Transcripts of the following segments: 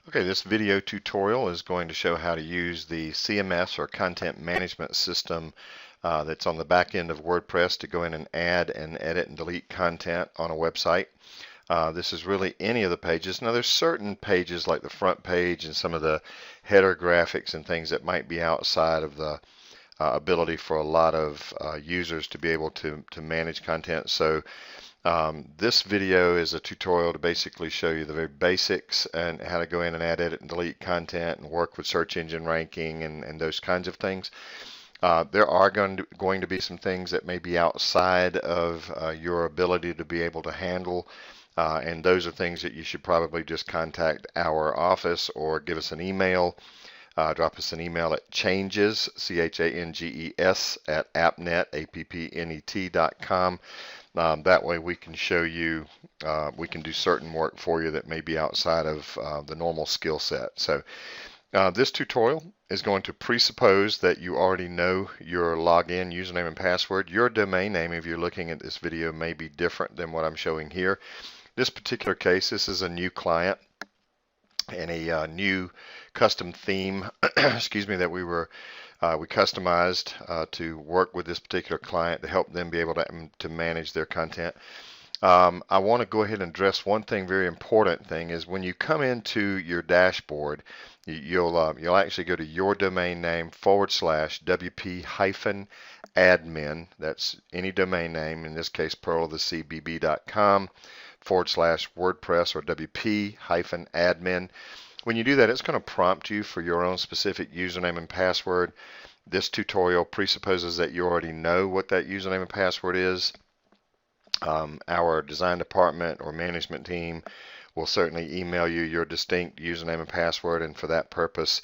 Okay, this video tutorial is going to show how to use the CMS or content management system that's on the back end of WordPress to go in and add and edit and delete content on a website. This is really any of the pages. Now there's certain pages like the front page and some of the header graphics and things that might be outside of the ability for a lot of users to be able to manage content. So this video is a tutorial to basically show you the very basics and how to go in and add, edit, and delete content and work with search engine ranking and those kinds of things. There are going to be some things that may be outside of your ability to be able to handle, and those are things that you should probably just contact our office or give us an email. Drop us an email at changes, CHANGES, at appnet.com. That way we can show you, we can do certain work for you that may be outside of the normal skill set. So this tutorial is going to presuppose that you already know your login username and password. Your domain name, if you're looking at this video, may be different than what I'm showing here. This particular case, this is a new client and a new custom theme, excuse me, that we customized to work with this particular client to help them be able to manage their content. I want to go ahead and address one thing, very important thing, is when you come into your dashboard, you'll actually go to your domain name / WP-admin. That's any domain name, in this case pearlofthecbb.com / WordPress or WP-admin. When you do that, it's going to prompt you for your own specific username and password. This tutorial presupposes that you already know what that username and password is. Our design department or management team will certainly email you your distinct username and password, and for that purpose,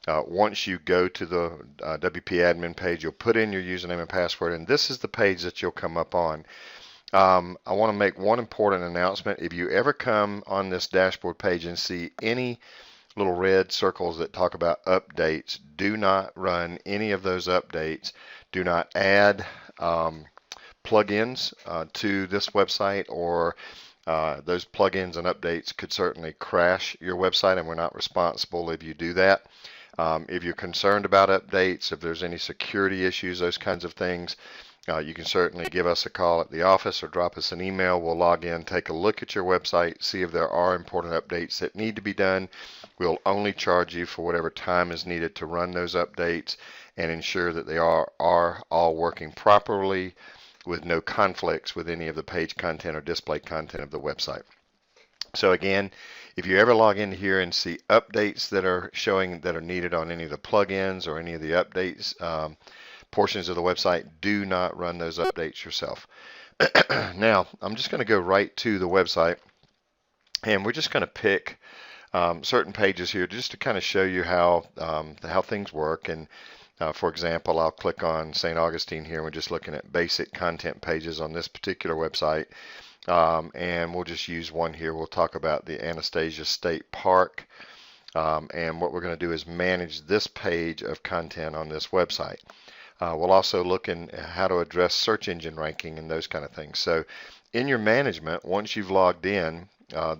once you go to the WP admin page, you'll put in your username and password, and this is the page that you'll come up on. I want to make one important announcement. If you ever come on this dashboard page and see any little red circles that talk about updates, do not run any of those updates. Do not add plugins to this website, or those plugins and updates could certainly crash your website, and we're not responsible if you do that. If you're concerned about updates, if there's any security issues, those kinds of things, you can certainly give us a call at the office or drop us an email. We'll log in, take a look at your website, see if there are important updates that need to be done. We'll only charge you for whatever time is needed to run those updates and ensure that they are all working properly with no conflicts with any of the page content or display content of the website. So again, if you ever log in here and see updates that are showing that are needed on any of the plugins or any of the updates, portions of the website, do not run those updates yourself. Now, I'm just going to go right to the website, and we're just going to pick certain pages here just to kind of show you how things work. And for example, I'll click on St. Augustine here. We're just looking at basic content pages on this particular website, and we'll just use one here. We'll talk about the Anastasia State Park, and what we're going to do is manage this page of content on this website. We'll also look in how to address search engine ranking and those kind of things. So in your management, once you've logged in,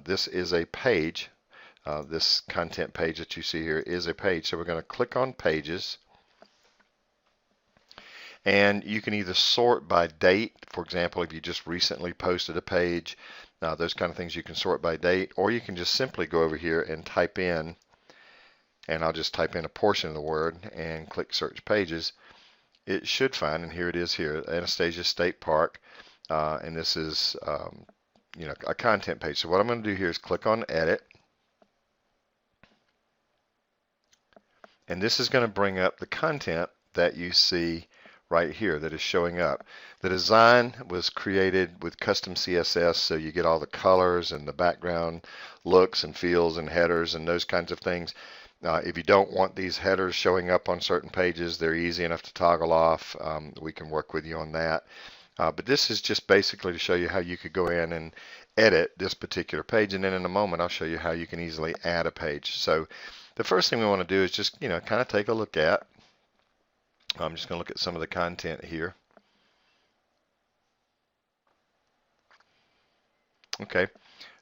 this is a page. This content page that you see here is a page. So we're going to click on pages, and you can either sort by date. For example, if you just recently posted a page, those kind of things you can sort by date, or you can just simply go over here and type in, and I'll just type in a portion of the word and click search pages. It should find, and here it is here, Anastasia State Park, and this is a content page. So what I'm going to do here is click on edit, and this is going to bring up the content that you see right here that is showing up. The design was created with custom CSS, so you get all the colors and the background looks and feels and headers and those kinds of things. If you don't want these headers showing up on certain pages, they're easy enough to toggle off. We can work with you on that. But this is just basically to show you how you could go in and edit this particular page, and then in a moment I'll show you how you can easily add a page. So the first thing we want to do is just kind of take a look at. I'm just going to look at some of the content here. Okay.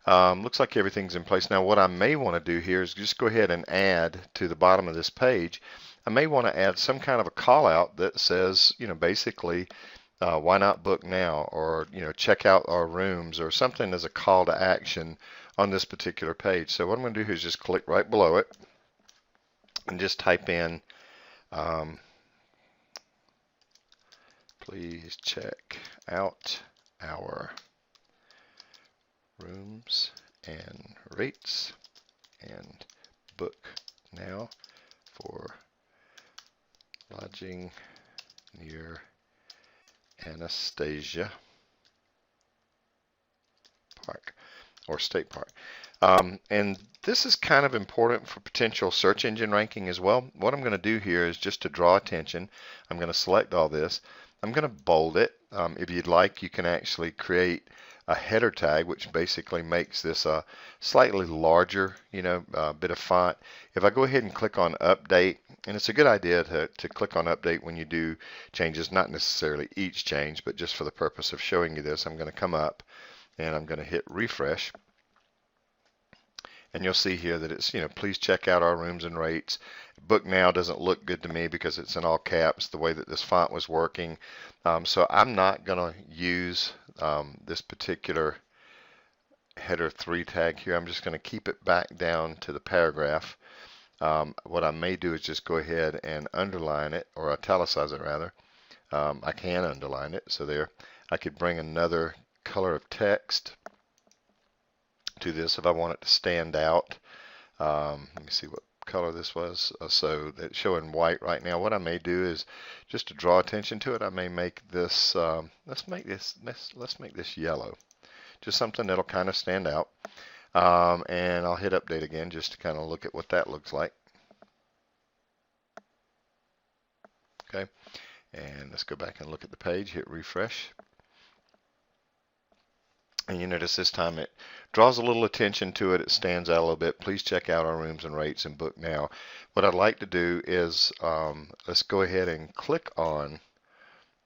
Looks like everything's in place. Now what I may want to do here is just go ahead and add to the bottom of this page. I may want to add some kind of a call out that says, basically, why not book now, or check out our rooms, or something as a call to action on this particular page. So what I'm going to do is just click right below it and just type in, please check out our rooms and rates and book now for lodging near Anastasia Park or State Park. And this is kind of important for potential search engine ranking as well. What I'm going to do here is just to draw attention. I'm going to select all this. I'm going to bold it. If you'd like, you can actually create a header tag, which basically makes this a slightly larger, bit of font. If I go ahead and click on update, and it's a good idea to click on update when you do changes, not necessarily each change, but just for the purpose of showing you this, I'm going to come up and I'm going to hit refresh. And you'll see here that it's, please check out our rooms and rates. Book now doesn't look good to me because it's in all caps, the way that this font was working. So I'm not going to use this particular header 3 tag here. I'm just going to keep it back down to the paragraph. What I may do is just go ahead and underline it, or italicize it rather. I can underline it, so there. I could bring another color of text to this if I want it to stand out. Let me see what color this was. So it's showing white right now. What I may do is, just to draw attention to it, I may make this, let's make this yellow. Just something that'll kind of stand out. And I'll hit update again just to kind of look at what that looks like. Okay, and let's go back and look at the page, hit refresh. And you notice this time it draws a little attention to it. It stands out a little bit. Please check out our rooms and rates and book now. What I'd like to do is, let's go ahead and click on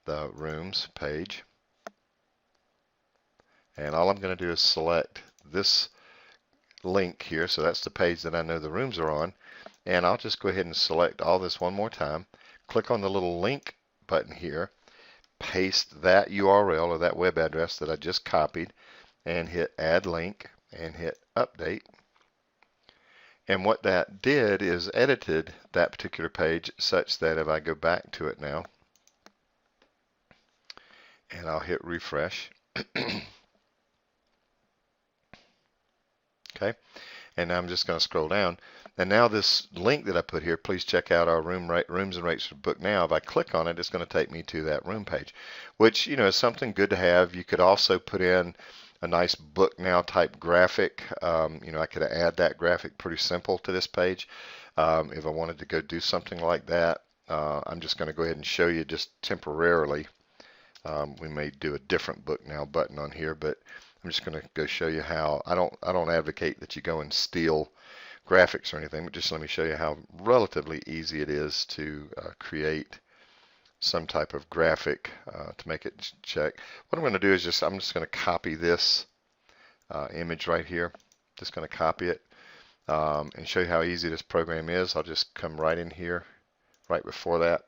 the rooms page. And all I'm going to do is select this link here. So that's the page that I know the rooms are on. And I'll just go ahead and select all this one more time. Click on the little link button here. Paste that URL or that web address that I just copied and hit add link and hit update. And what that did is edited that particular page such that if I go back to it now and I'll hit refresh. Okay, and now I'm just going to scroll down. And now this link that I put here, please check out our rooms and rates for book now. If I click on it, it's going to take me to that room page, which is something good to have. You could also put in a nice book now type graphic. I could add that graphic pretty simple to this page. If I wanted to go do something like that, I'm just going to go ahead and show you just temporarily. We may do a different book now button on here, but I'm just going to go show you how. I don't advocate that you go and steal graphics or anything, but just let me show you how relatively easy it is to create some type of graphic to make it check. What I'm going to do is I'm just going to copy this image right here. Just going to copy it and show you how easy this program is. I'll just come right in here, right before that,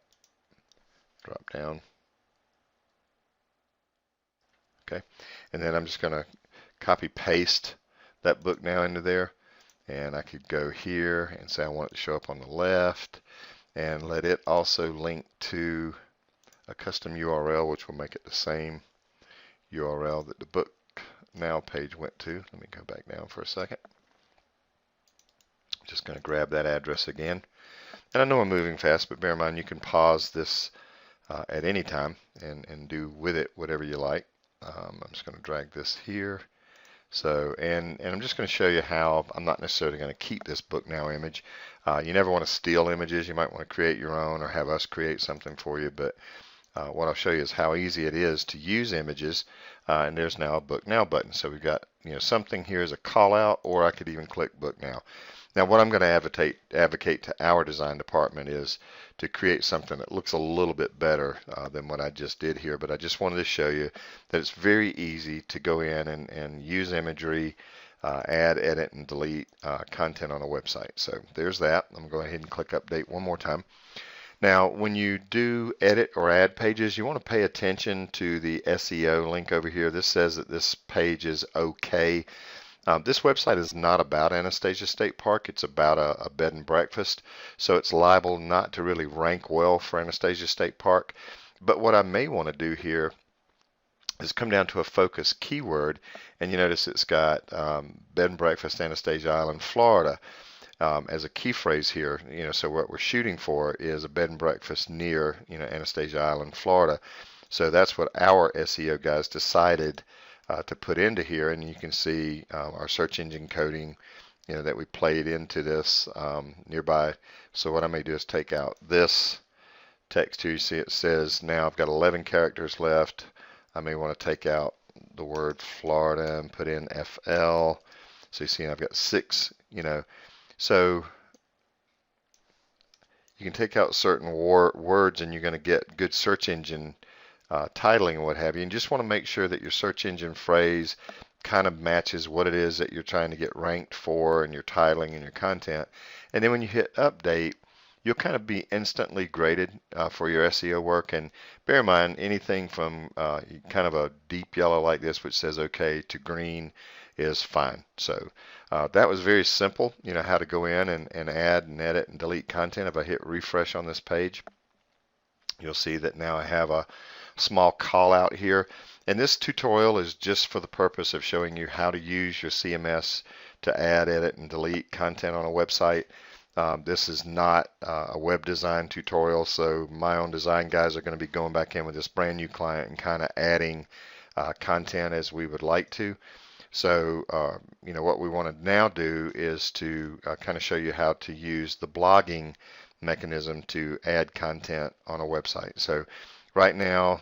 drop down. Okay, and then I'm just going to copy paste that book now into there, and I could go here and say I want it to show up on the left and let it also link to a custom URL, which will make it the same URL that the book now page went to. Let me go back down for a second. Just going to grab that address again, and I know I'm moving fast, but bear in mind you can pause this at any time and do with it whatever you like. I'm just going to drag this here. So, and I'm just going to show you how I'm not necessarily going to keep this book now image. You never want to steal images. You might want to create your own or have us create something for you. But what I'll show you is how easy it is to use images. And there's now a book now button. So we've got something here as a call out, or I could even click book now. Now what I'm going to advocate to our design department is to create something that looks a little bit better than what I just did here, but I just wanted to show you that it's very easy to go in and use imagery add, edit, and delete content on a website. So there's that. I'm going to go ahead and click update one more time. Now, when you do edit or add pages, you want to pay attention to the SEO link over here. This says that this page is okay. This website is not about Anastasia State Park. It's about a bed and breakfast. So it's liable not to really rank well for Anastasia State Park. But what I may want to do here is come down to a focus keyword, and you notice it's got bed and breakfast Anastasia Island, Florida as a key phrase here. So what we're shooting for is a bed and breakfast near Anastasia Island, Florida. So that's what our SEO guys decided to put into here, and you can see our search engine coding that we played into this nearby. So what I may do is take out this text here. You see it says now I've got 11 characters left. I may want to take out the word Florida and put in FL. So you see I've got 6, So you can take out certain words and you're going to get good search engine titling and what have you. And just want to make sure that your search engine phrase kind of matches what it is that you're trying to get ranked for and your titling and your content. And then when you hit update, you'll kind of be instantly graded for your SEO work. And bear in mind, anything from kind of a deep yellow like this, which says OK, to green is fine. So that was very simple, how to go in and add and edit and delete content. If I hit refresh on this page, you'll see that now I have a small call out here. And this tutorial is just for the purpose of showing you how to use your CMS to add, edit, and delete content on a website. This is not a web design tutorial, so my own design guys are going to be going back in with this brand new client and kind of adding content as we would like to. So, what we want to now do is to kind of show you how to use the blogging mechanism to add content on a website. So right now,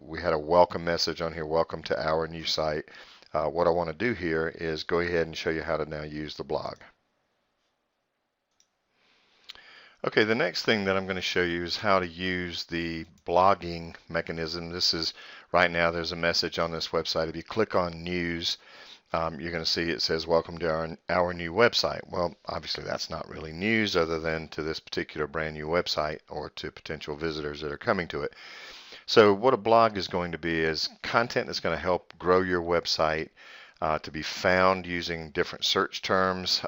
we had a welcome message on here, welcome to our new site. What I want to do here is go ahead and show you how to now use the blog. Okay, the next thing that I'm going to show you is how to use the blogging mechanism. This is right now there's a message on this website. If you click on news, you're going to see it says welcome to our new website. Well, obviously that's not really news other than to this particular brand new website or to potential visitors that are coming to it. So what a blog is going to be is content that's going to help grow your website to be found using different search terms.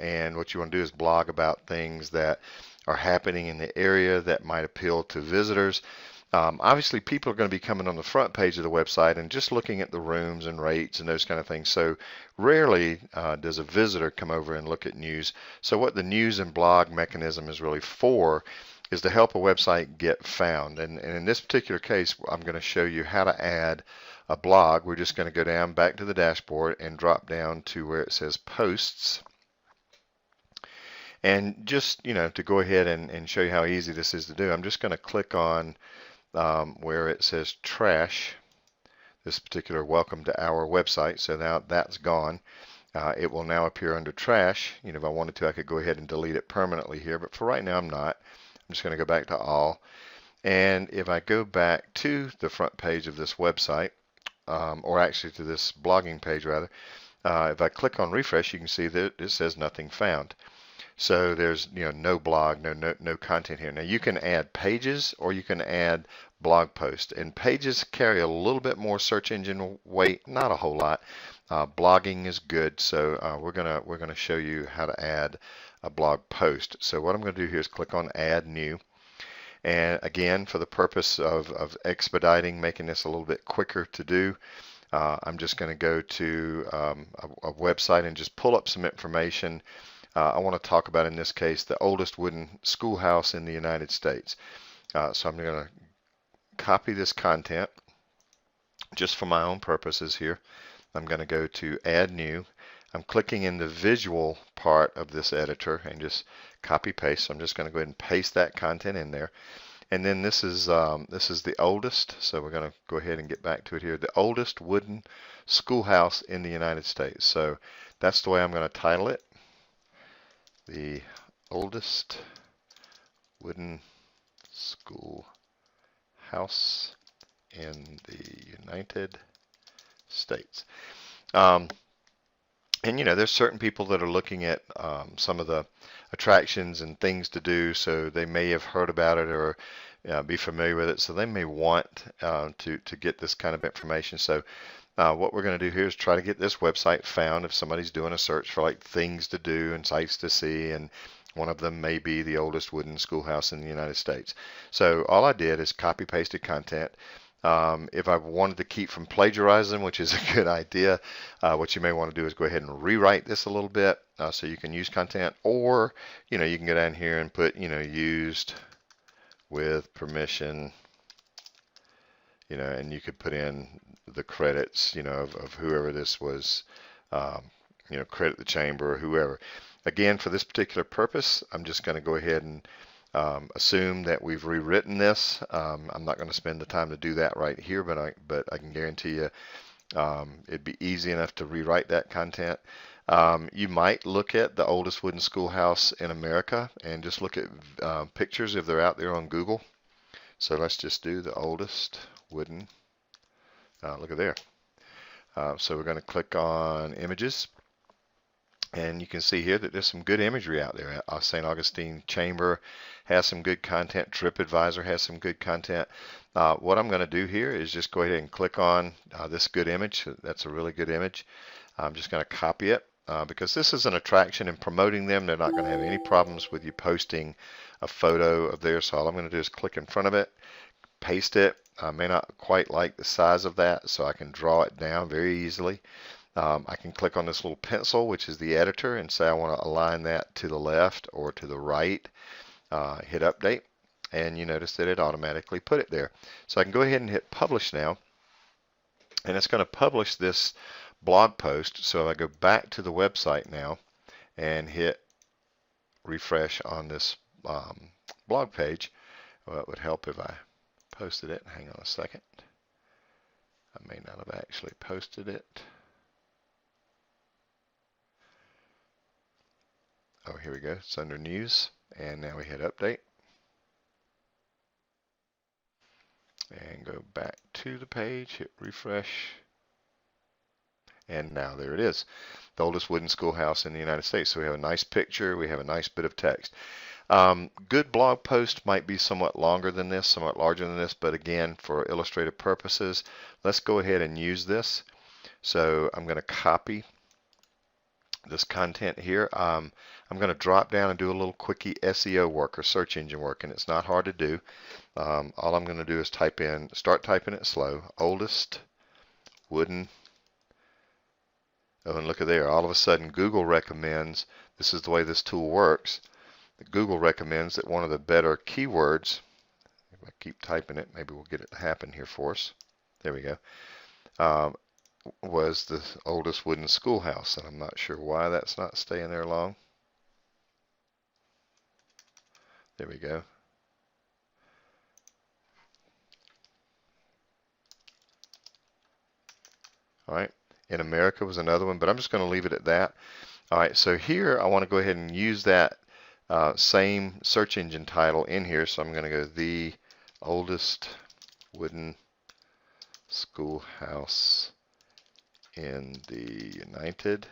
And what you want to do is blog about things that are happening in the area that might appeal to visitors. Obviously, people are going to be coming on the front page of the website and just looking at the rooms and rates and those kind of things. So rarely does a visitor come over and look at news. So what the news and blog mechanism is really for is to help a website get found. And in this particular case, I'm going to show you how to add a blog. We're just going to go down back to the dashboard and drop down to where it says posts. And just, to go ahead and show you how easy this is to do, I'm just going to click on where it says trash, this particular welcome to our website. So now that's gone. It will now appear under trash. If I wanted to, I could go ahead and delete it permanently here, but for right now I'm not. I'm just going to go back to all. And if I go back to the front page of this website, or actually to this blogging page rather, if I click on refresh, you can see that it says nothing found. So there's no blog, no content here. Now you can add pages or you can add blog posts, and pages carry a little bit more search engine weight, not a whole lot. Blogging is good, so we're gonna show you how to add a blog post. So what I'm going to do here is click on Add New, and again, for the purpose of expediting, making this a little bit quicker to do, I'm just going to go to a website and just pull up some information. I want to talk about, in this case, the oldest wooden schoolhouse in the United States. So I'm going to copy this content just for my own purposes here. I'm going to go to Add New. I'm clicking in the visual part of this editor and just copy paste. So I'm just going to go ahead and paste that content in there. And then this is the oldest. So we're going to go ahead and get back to it here. The oldest wooden schoolhouse in the United States. So that's the way I'm going to title it. The oldest wooden schoolhouse in the United States. And there's certain people that are looking at some of the attractions and things to do, so they may have heard about it or be familiar with it, so they may want to get this kind of information. So what we're going to do here is try to get this website found if somebody's doing a search for like things to do and sites to see, and one of them may be the oldest wooden schoolhouse in the United States. So all I did is copy pasted content. If I wanted to keep from plagiarizing, which is a good idea, what you may want to do is go ahead and rewrite this a little bit so you can use content, or you can go down here and put used with permission, and you could put in the credits, of whoever this was, credit the chamber or whoever. Again, for this particular purpose, I'm just going to go ahead and assume that we've rewritten this. I'm not going to spend the time to do that right here, but I can guarantee you it'd be easy enough to rewrite that content. You might look at the oldest wooden schoolhouse in America and just look at pictures if they're out there on Google. So let's just do the oldest wooden. Look at there. So we're going to click on images. And you can see here that there's some good imagery out there. St. Augustine Chamber has some good content. TripAdvisor has some good content. What I'm going to do here is just go ahead and click on this good image. That's a really good image. I'm just going to copy it because this is an attraction, and promoting them, they're not going to have any problems with you posting a photo of theirs. So all I'm going to do is click in front of it, paste it. I may not quite like the size of that, so I can draw it down very easily. I can click on this little pencil, which is the editor, and say I want to align that to the left or to the right. Hit update, and you notice that it automatically put it there. So I can go ahead and hit publish now, and it's going to publish this blog post. So if I go back to the website now and hit refresh on this blog page, well, it would help if I posted it. Hang on a second. I may not have actually posted it. Oh, here we go. It's under news, and now we hit update and go back to the page, hit refresh, and now there it is, the oldest wooden schoolhouse in the United States. So we have a nice picture, we have a nice bit of text. Good blog post might be somewhat longer than this, somewhat larger than this, but again, for illustrative purposes, let's go ahead and use this. So I'm going to copy this content here. I'm going to drop down and do a little quickie SEO work or search engine work, and it's not hard to do. All I'm going to do is start typing it slow, oldest wooden. Oh, and look at there, all of a sudden Google recommends, this is the way this tool works, Google recommends that one of the better keywords, if I keep typing it, maybe we'll get it to happen here for us. There we go. Was the oldest wooden schoolhouse, and I'm not sure why that's not staying there long. There we go. All right, in America was another one, but I'm just going to leave it at that. All right, so here I want to go ahead and use that same search engine title in here, so I'm going to go the oldest wooden schoolhouse in the United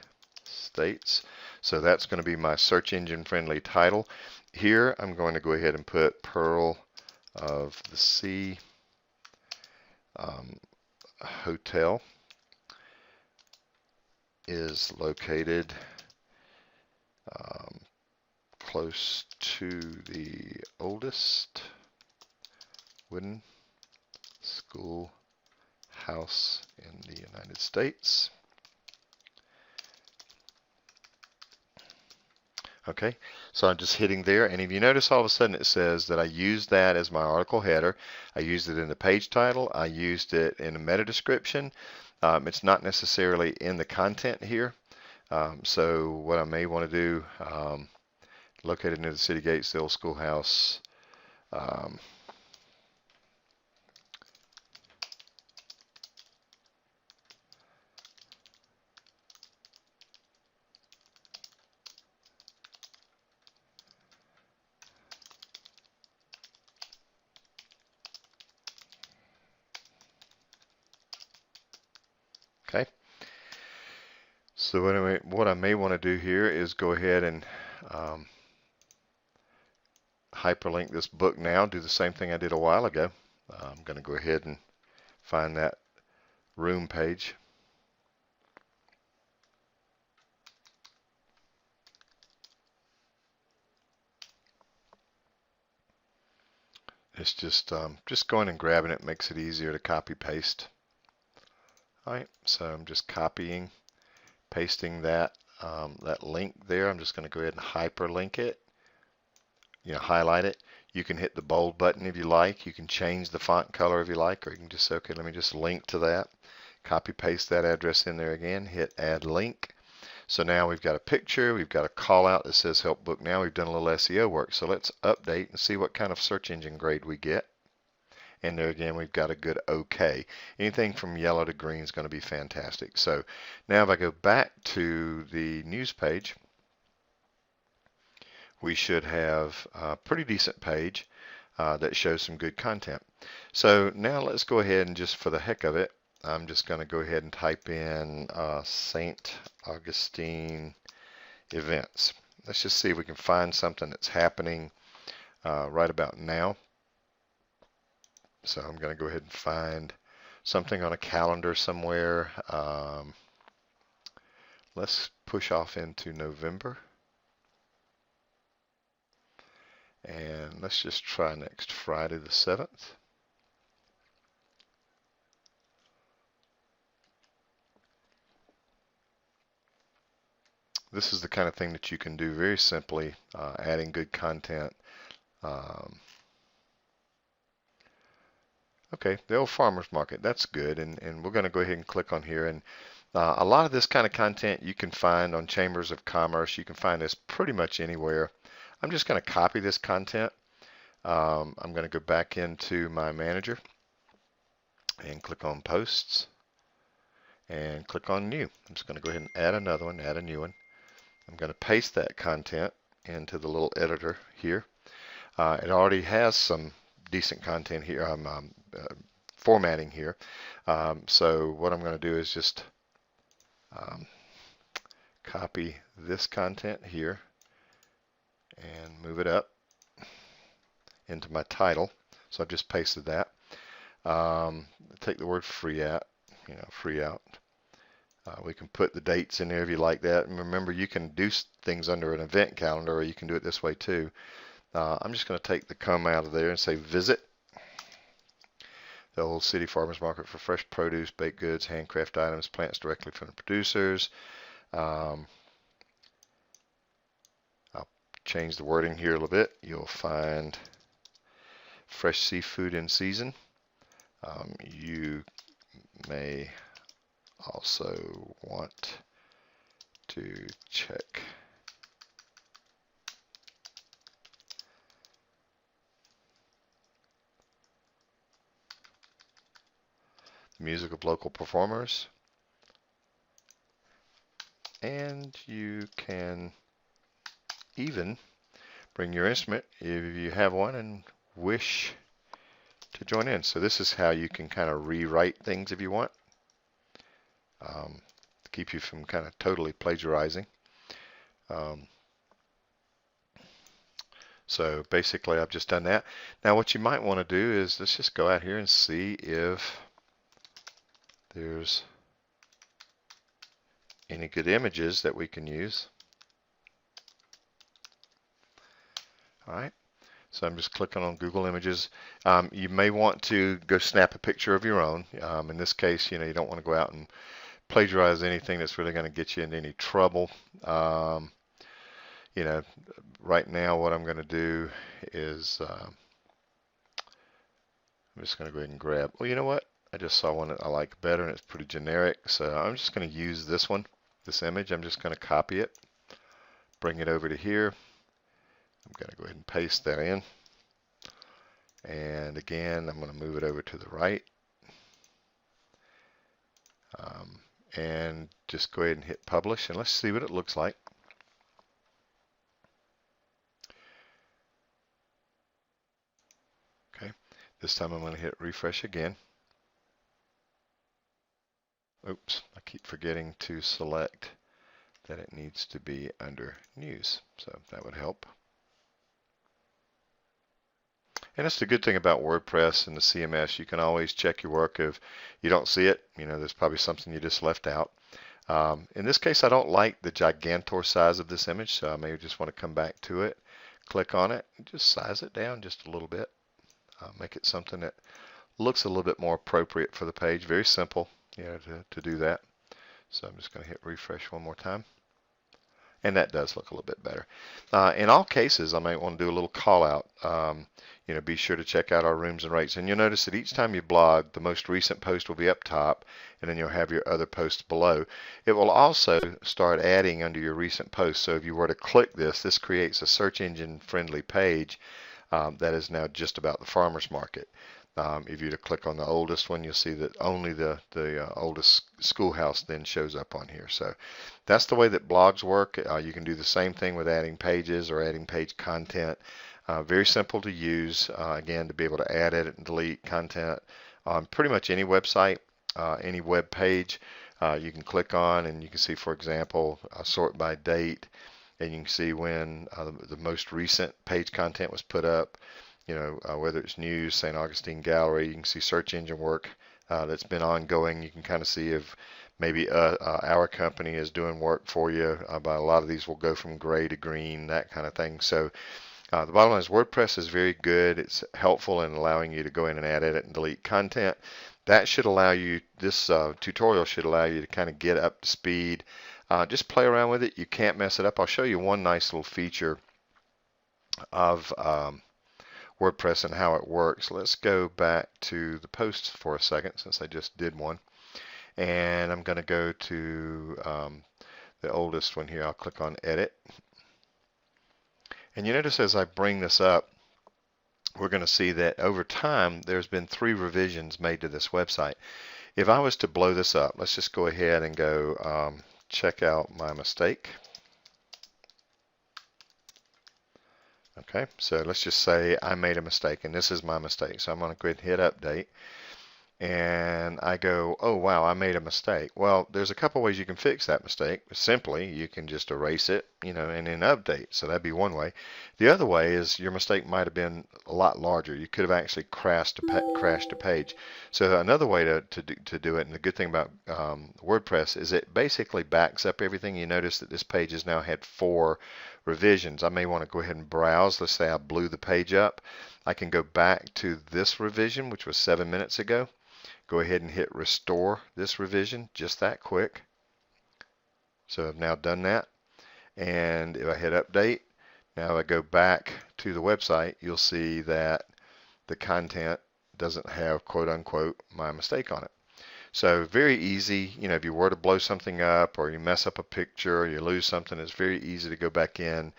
States. So that's going to be my search engine friendly title. Here I'm going to go ahead and put Pearl of the Sea Hotel is located close to the oldest wooden schoolhouse in the United States. Okay, so I'm just hitting there, and if you notice, all of a sudden it says that I used that as my article header. I used it in the page title. I used it in the meta description. It's not necessarily in the content here. So what I may want to do, located near the city gates, the old schoolhouse. Okay. So anyway, what I may want to do here is go ahead and hyperlink this book now, do the same thing I did a while ago. I'm going to go ahead and find that room page. It's just going and grabbing it makes it easier to copy paste. All right, so I'm just copying, pasting that that link there. I'm just going to go ahead and hyperlink it. Highlight it. You can hit the bold button if you like. You can change the font color if you like, or you can just say, okay, let me just link to that. Copy paste that address in there again. Hit add link. So now we've got a picture, we've got a call out that says help book now. We've done a little SEO work. So let's update and see what kind of search engine grade we get. And there again, we've got a good OK. Anything from yellow to green is going to be fantastic. So now if I go back to the news page, we should have a pretty decent page that shows some good content. So now let's go ahead and just for the heck of it, I'm just going to go ahead and type in St. Augustine events. Let's just see if we can find something that's happening right about now. So I'm going to go ahead and find something on a calendar somewhere. Let's push off into November. And let's just try next Friday the 7th. This is the kind of thing that you can do very simply, adding good content. Okay, the old farmer's market, that's good. And we're going to go ahead and click on here. And a lot of this kind of content you can find on Chambers of Commerce. You can find this pretty much anywhere. I'm just going to copy this content. I'm going to go back into my manager and click on posts and click on new. I'm just going to go ahead and add another one, add a new one. I'm going to paste that content into the little editor here. It already has some decent content here. I'm formatting here. So what I'm going to do is just copy this content here and move it up into my title. So I've just pasted that. Take the word free out, free out. We can put the dates in there if you like that. And remember, you can do things under an event calendar, or you can do it this way too. I'm just going to take the come out of there and say visit the Old City Farmers Market for fresh produce, baked goods, handcraft items, plants directly from the producers. I'll change the wording here a little bit. You'll find fresh seafood in season. You may also want to check the music of local performers, and you can even bring your instrument if you have one and wish to join in. So this is how you can kind of rewrite things if you want, to keep you from kind of totally plagiarizing. So basically I've just done that. Now what you might want to do is let's just go out here and see if there's any good images that we can use. All right. So I'm just clicking on Google Images. You may want to go snap a picture of your own. In this case, you don't want to go out and plagiarize anything that's really going to get you into any trouble. Right now what I'm going to do is I'm just going to go ahead and grab, well, you know what? I just saw one that I like better and it's pretty generic. So I'm just going to use this one, this image. I'm just going to copy it, bring it over to here. I'm going to go ahead and paste that in. And again, I'm going to move it over to the right. And just go ahead and hit publish. And let's see what it looks like. Okay. This time I'm going to hit refresh again. Oops, I keep forgetting to select that it needs to be under news. So that would help. And that's the good thing about WordPress and the CMS. You can always check your work. If you don't see it, there's probably something you just left out. In this case, I don't like the gigantor size of this image, so I may just want to come back to it, click on it, and just size it down just a little bit. Make it something that looks a little bit more appropriate for the page. Very simple, to do that. So I'm just going to hit refresh one more time. And that does look a little bit better. In all cases, I might want to do a little call out. Be sure to check out our rooms and rates. And you'll notice that each time you blog, the most recent post will be up top, and then you'll have your other posts below. It will also start adding under your recent posts. So if you were to click this, this creates a search engine friendly page that is now just about the farmers market. If you to click on the oldest one, you'll see that only the oldest schoolhouse then shows up on here. So that's the way that blogs work. You can do the same thing with adding pages or adding page content. Very simple to use, again, to be able to add, edit, and delete content on pretty much any website, any web page. You can click on and you can see, for example, sort by date, and you can see when the most recent page content was put up. Whether it's news, St. Augustine Gallery, you can see search engine work that's been ongoing. You can kind of see if maybe our company is doing work for you. But a lot of these will go from gray to green, that kind of thing. So the bottom line is WordPress is very good. It's helpful in allowing you to go in and add, edit, and delete content. That should allow you, this tutorial should allow you to kind of get up to speed. Just play around with it. You can't mess it up. I'll show you one nice little feature of WordPress and how it works. Let's go back to the posts for a second since I just did one. And I'm going to go to the oldest one here. I'll click on Edit. And you notice as I bring this up, we're going to see that over time there's been 3 revisions made to this website. If I was to blow this up, let's just go ahead and go check out my mistake. Okay, so let's just say I made a mistake, and this is my mistake. So I'm going to go ahead and hit update, and I go, oh wow, I made a mistake. Well, there's a couple ways you can fix that mistake. Simply, you can just erase it, and then update. So that'd be one way. The other way is your mistake might have been a lot larger. You could have actually crashed a page. So another way to do it, and the good thing about WordPress is it basically backs up everything. You notice that this page has now had 4 revisions. I may want to go ahead and browse. Let's say I blew the page up. I can go back to this revision, which was 7 minutes ago. Go ahead and hit restore this revision, just that quick. So I've now done that. And if I hit update, now if I go back to the website, you'll see that the content doesn't have quote unquote my mistake on it. So very easy, if you were to blow something up or you mess up a picture or you lose something, it's very easy to go back in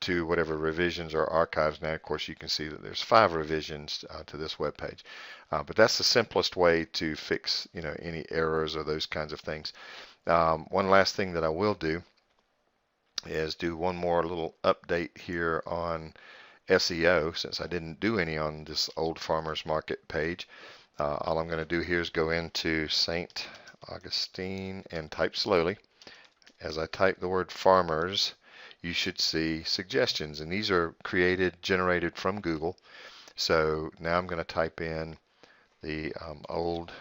to whatever revisions or archives. Now, of course, you can see that there's 5 revisions to this web page. But that's the simplest way to fix, any errors or those kinds of things. One last thing that I will do is do one more little update here on SEO, since I didn't do any on this old farmers market page. All I'm going to do here is go into St. Augustine and type slowly. As I type the word farmers, you should see suggestions, and these are generated from Google. So now I'm going to type in the old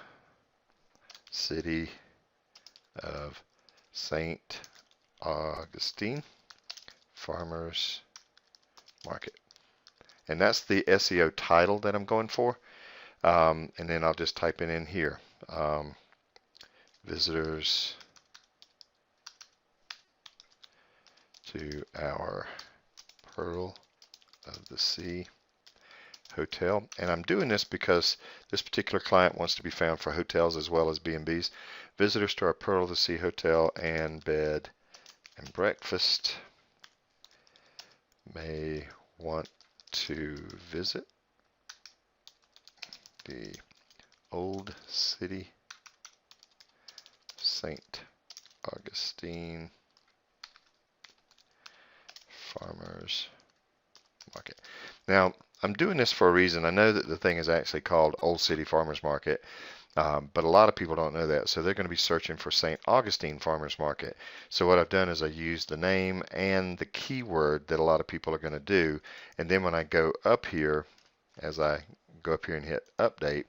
city of St. Augustine farmers market, and that's the SEO title that I'm going for. And then I'll just type it in here, visitors to our Pearl of the Sea hotel. And I'm doing this because this particular client wants to be found for hotels as well as B&Bs. Visitors to our Pearl of the Sea hotel and bed and breakfast may want to visit the Old City St. Augustine Farmers Market. Now, I'm doing this for a reason. I know that the thing is actually called Old City Farmers Market, But a lot of people don't know that, so they're going to be searching for St. Augustine Farmers Market. So what I've done is I used the name and the keyword that a lot of people are going to do, and then when I go up here, as I go up here and hit update,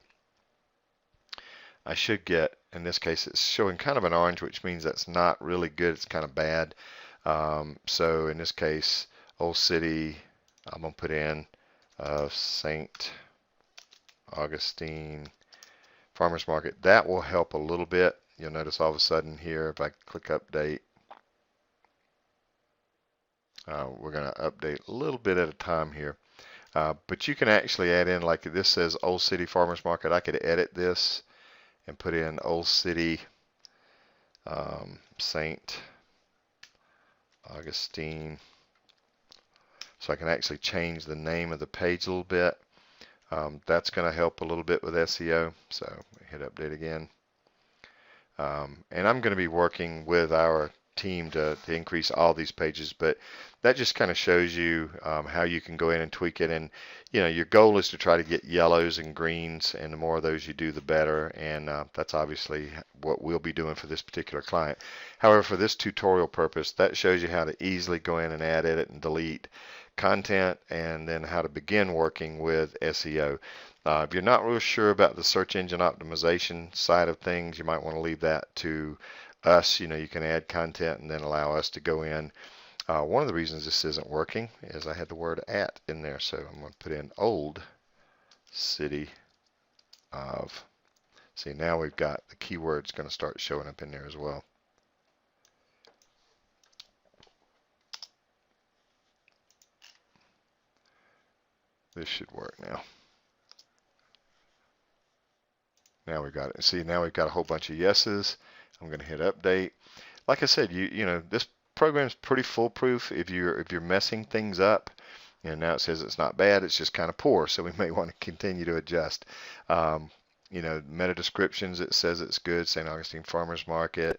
I should get, in this case, it's showing kind of an orange, which means that's not really good. It's kind of bad. So in this case, Old City, I'm going to put in St. Augustine Farmers Market. That will help a little bit. You'll notice all of a sudden here, if I click update, we're going to update a little bit at a time here. But you can actually add in, like this says Old City Farmers Market. I could edit this and put in Old City St. Augustine. So I can actually change the name of the page a little bit. That's going to help a little bit with SEO. So hit update again. And I'm going to be working with our team to increase all these pages, but that just kind of shows you how you can go in and tweak it. And your goal is to try to get yellows and greens, and the more of those you do, the better. And that's obviously what we'll be doing for this particular client. However, for this tutorial purpose, that shows you how to easily go in and add, edit, and delete content, and then how to begin working with SEO. If you're not real sure about the search engine optimization side of things, you might want to leave that to us. You can add content and then allow us to go in. One of the reasons this isn't working is I had the word at in there, so I'm going to put in Old City of. See, now we've got the keywords going to start showing up in there as well. This should work now. Now we've got it. See, now we've got a whole bunch of yeses. I'm going to hit update. Like I said, this program's pretty foolproof. If you're messing things up, now it says it's not bad, it's just kind of poor, so we may want to continue to adjust. Meta descriptions, it says it's good. St. Augustine Farmers Market.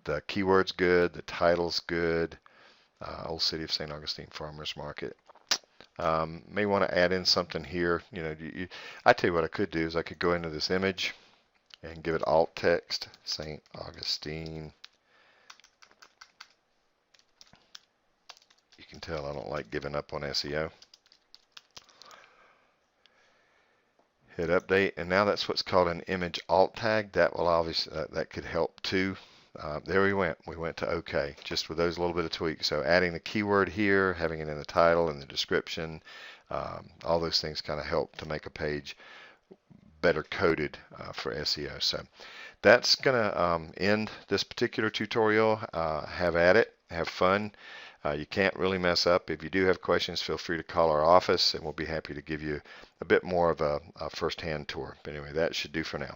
The keyword's good. The title's good. Old City of St. Augustine Farmers Market. May want to add in something here. I tell you what I could do is I could go into this image and give it alt text, St. Augustine. You can tell I don't like giving up on SEO. Hit update, and now that's what's called an image alt tag. That will obviously that could help too. There we went. We went to OK, just with those little bit of tweaks. So adding the keyword here, having it in the title and the description, all those things kind of help to make a page better coded for SEO. So that's going to end this particular tutorial. Have at it. Have fun. You can't really mess up. If you do have questions, feel free to call our office, and we'll be happy to give you a bit more of a first-hand tour. But anyway, that should do for now.